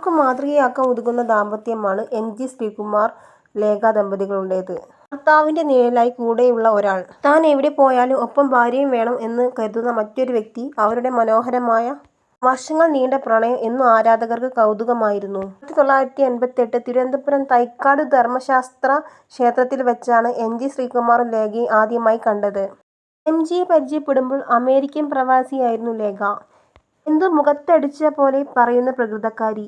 ആർക്കും മാതൃകയാക്കാൻ ഉതകുന്ന ദാമ്പത്യമാണ് എം.ജി. ശ്രീകുമാർ, ലേഖ ദമ്പതികളുടേത്. ഭർത്താവിന്റെ നിഴലായി കൂടെയുള്ള ഒരാൾ, താൻ എവിടെ പോയാലും ഒപ്പം ഭാര്യയും വേണം എന്ന് കരുതുന്ന മറ്റൊരു വ്യക്തി, അവരുടെ മനോഹരമായ വർഷങ്ങൾ നീണ്ട പ്രണയം എന്നും ആരാധകർക്ക് കൗതുകമായിരുന്നു. 1988 തിരുവനന്തപുരം തൈക്കാട് ധർമ്മശാസ്ത്ര ക്ഷേത്രത്തിൽ വെച്ചാണ് എം.ജി. ശ്രീകുമാറും ലേഖയും ആദ്യമായി കണ്ടത്. എം.ജിയെ പരിചയപ്പെടുമ്പോൾ അമേരിക്കൻ പ്രവാസിയായിരുന്നു ലേഖ. എന്തും മുഖത്തടിച്ച പോലെ പറയുന്ന പ്രകൃതക്കാരി.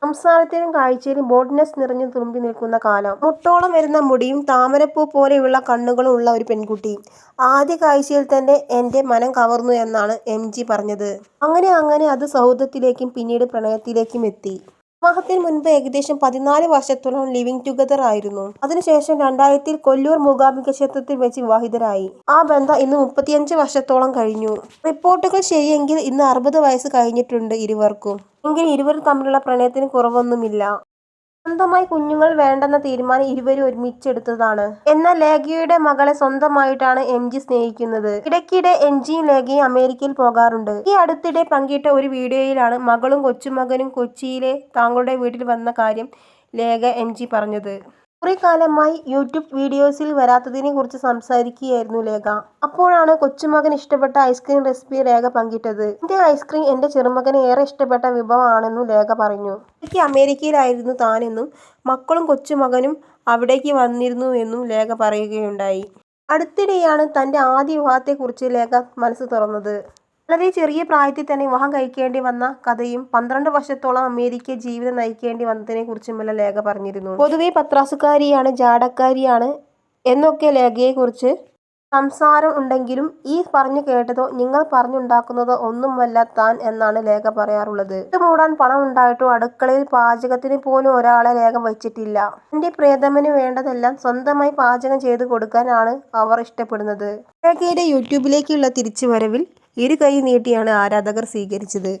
സംസാരത്തിലും കാഴ്ചയിലും ബോൾഡ്നെസ് നിറഞ്ഞു തുളുമ്പി നിൽക്കുന്ന കാലം. മുട്ടോളം വരുന്ന മുടിയും താമരപ്പൂ പോലെയുള്ള കണ്ണുകളും ഉള്ള ഒരു പെൺകുട്ടി. ആദ്യ കാഴ്ചയിൽ തന്നെ എന്റെ മനം കവർന്നു എന്നാണ് എം.ജി പറഞ്ഞത്. അങ്ങനെ അത് സൗഹൃദത്തിലേക്കും പിന്നീട് പ്രണയത്തിലേക്കും എത്തി. വിവാഹത്തിന് മുൻപ് ഏകദേശം 14 വർഷത്തോളം ലിവിംഗ് ടുഗദർ ആയിരുന്നു. അതിനുശേഷം 2000-ൽ കൊല്ലൂർ മൂകാംബിക ക്ഷേത്രത്തിൽ വെച്ച് വിവാഹിതരായി. ആ ബന്ധം ഇന്ന് 35 വർഷത്തോളം കഴിഞ്ഞു. റിപ്പോർട്ടുകൾ ശരിയെങ്കിൽ ഇന്ന് 60 വയസ്സ് കഴിഞ്ഞിട്ടുണ്ട് ഇരുവർക്കും. എങ്കിലും ഇരുവരും തമ്മിലുള്ള പ്രണയത്തിന് കുറവൊന്നുമില്ല. സ്വന്തമായി കുഞ്ഞുങ്ങൾ വേണ്ടെന്ന തീരുമാനം ഇരുവരും ഒരുമിച്ചെടുത്തതാണ്. എന്നാൽ ലേഖയുടെ മകളെ സ്വന്തമായിട്ടാണ് എം.ജി സ്നേഹിക്കുന്നത്. ഇടയ്ക്കിടെ എം.ജിയും ലേഖയും അമേരിക്കയിൽ പോകാറുണ്ട്. ഈ അടുത്തിടെ പങ്കിട്ട ഒരു വീഡിയോയിലാണ് മകളും കൊച്ചുമകനും കൊച്ചിയിലെ തങ്ങളുടെ വീട്ടിൽ വന്ന കാര്യം ലേഖ എം.ജി പറഞ്ഞത്. കുറെക്കാലമായി യൂട്യൂബ് വീഡിയോസിൽ വരാത്തതിനെ കുറിച്ച് സംസാരിക്കുകയായിരുന്നു ലേഖ. അപ്പോഴാണ് കൊച്ചുമകന് ഇഷ്ടപ്പെട്ട ഐസ്ക്രീം റെസിപ്പി ലേഖ പങ്കിട്ടത്. എന്റെ ഐസ്ക്രീം എന്റെ ചെറുമകന് ഏറെ ഇഷ്ടപ്പെട്ട വിഭവമാണെന്നും ലേഖ പറഞ്ഞു. ഇടയ്ക്ക് അമേരിക്കയിലായിരുന്നു താനെന്നും മക്കളും കൊച്ചുമകനും അവിടേക്ക് വന്നിരുന്നുവെന്നും ലേഖ പറയുകയുണ്ടായി. അടുത്തിടെയാണ് തന്റെ ആദ്യ വിവാഹത്തെക്കുറിച്ച് ലേഖ മനസ്സ് തുറന്നത്. വളരെ ചെറിയ പ്രായത്തിൽ തന്നെ വിവാഹം കഴിക്കേണ്ടി വന്ന കഥയും 12 വർഷത്തോളം അമേരിക്കയിൽ ജീവിതം നയിക്കേണ്ടി വന്നതിനെ കുറിച്ചുമെല്ലാം ലേഖ പറഞ്ഞിരുന്നു. പൊതുവെ പത്രാസുകാരിയാണ്, ജാടക്കാരിയാണ് എന്നൊക്കെ ലേഖയെക്കുറിച്ച് സംസാരം ഉണ്ടെങ്കിലും ഈ പറഞ്ഞു കേട്ടതോ നിങ്ങൾ പറഞ്ഞുണ്ടാക്കുന്നതോ ഒന്നുമല്ല താൻ എന്നാണ് ലേഖ പറയാറുള്ളത്. ഇട്ടുമൂടാൻ പണം ഉണ്ടായിട്ടും അടുക്കളയിൽ പാചകത്തിന് പോലും ഒരാളെ ലേഖ വച്ചിട്ടില്ല. തന്റെ പ്രിയതമന് വേണ്ടതെല്ലാം സ്വന്തമായി പാചകം ചെയ്ത് കൊടുക്കാൻ ആണ് അവർ ഇഷ്ടപ്പെടുന്നത്. ലേഖയുടെ യൂട്യൂബിലേക്കുള്ള തിരിച്ചുവരവിൽ ഇരു കൈയും നീട്ടിയാണ് ആരാധകർ സ്വീകരിച്ചത്.